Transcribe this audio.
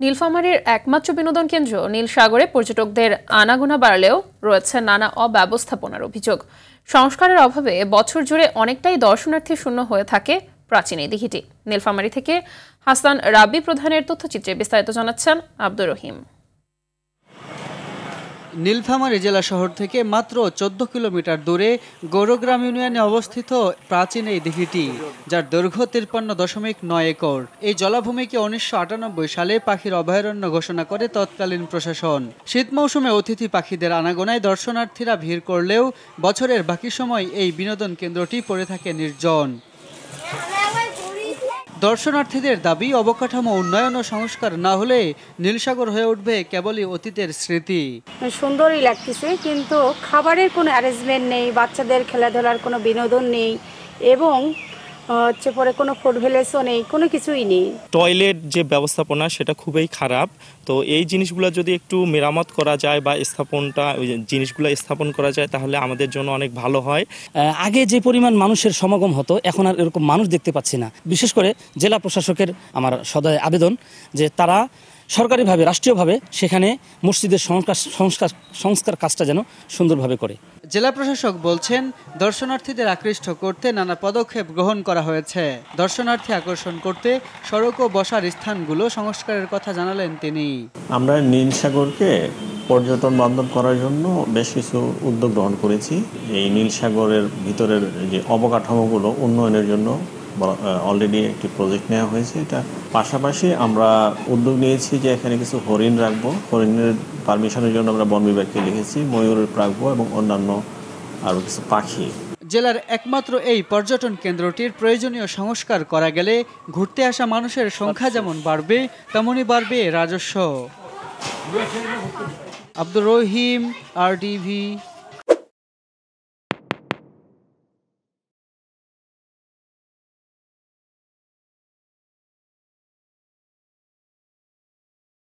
নীলফামারীর একমাত্র বিনোদন কেন্দ্র নীল সাগরে পর্যটকদের আনাগোনা বাড়লেও রয়েছে নানা অব্যবস্থাপনার অভিযোগ। সংস্কারের অভাবে বছর জুড়ে অনেকটাই দর্শনার্থী শূন্য হয়ে থাকে প্রাচীন এই দিঘিটি। নীলফামারী থেকে হাসান রাব্বি প্রধানের তথ্যচিত্রে বিস্তারিত জানাচ্ছেন আব্দুর রহিম। নীলফামারী জেলা শহর থেকে মাত্র 14 কিলোমিটার দূরে গৌরগ্রাম ইউনিয়নে অবস্থিত প্রাচীন এই দিঘিটি, যার দৈর্ঘ্য 53.9 একর। এই জলাভূমিকে 1998 সালে পাখির অভয়ারণ্য ঘোষণা করে তৎকালীন প্রশাসন। শীত মৌসুমে অতিথি পাখিদের আনাগোনায় দর্শনার্থীরা ভিড় করলেও বছরের বাকি সময় এই বিনোদন কেন্দ্রটি পড়ে থাকে নির্জন। দর্শনার্থীদের দাবি, অবকাঠামো উন্নয়ন ও সংস্কার না হলে নীলসাগর হয়ে উঠবে কেবলই অতীতের স্মৃতি। সুন্দরই লাগতেছে, কিন্তু খাবারের কোনো অ্যারেঞ্জমেন্ট নেই, বাচ্চাদের খেলাধুলার কোনো বিনোদন নেই এবং পরে কোনো ফুড ভিলেজও নেই, কোনো কিছুই নেই। টয়লেট যে ব্যবস্থাপনা সেটা খুবই খারাপ। তো এই জিনিসগুলো যদি একটু মেরামত করা যায় বা জিনিসগুলো স্থাপন করা যায় তাহলে আমাদের জন্য অনেক ভালো হয়। আগে যে পরিমাণ মানুষের সমাগম হতো এখন আর এরকম মানুষ দেখতে পাচ্ছি না। বিশেষ করে জেলা প্রশাসকের আমার সদয় আবেদন যে তারা সরকারিভাবে, রাষ্ট্রীয়ভাবে সেখানে মসজিদের সংস্কার কাজটা যেন সুন্দরভাবে করে। জেলা প্রশাসক বলছেন, দর্শনার্থীদের আকৃষ্ট করতে নানা পদক্ষেপ গ্রহণ করা হয়েছে। দর্শনার্থী আকর্ষণ করতে সড়ক ও বসার স্থানগুলো সংস্কারের কথা জানালেন তিনি। আমরা নীলসাগরকে পর্যটন বান্ধব করার জন্য বেশ কিছু উদ্যোগ গ্রহণ করেছি। এই নীলসাগরের ভিতরের যে অবকাঠামোগুলো উন্নয়নের জন্য অলরেডি একটি প্রজেক্ট নেওয়া হয়েছে। এটা পাশাপাশি আমরা উদ্যোগ নিয়েছি যে এখানে কিছু হরিণ রাখবো। হরিণের পারমিশনের জন্য আমরা বন বিভাগকে লিখেছি, ময়ূর রাখবো এবং অন্যান্য আরও কিছু পাখি। জেলার একমাত্র এই পর্যটন কেন্দ্রটির প্রয়োজনীয় সংস্কার করা গেলে ঘুরতে আসা মানুষের সংখ্যা যেমন বাড়বে তেমনই বাড়বে রাজস্ব। আব্দুর রহিম, RTV।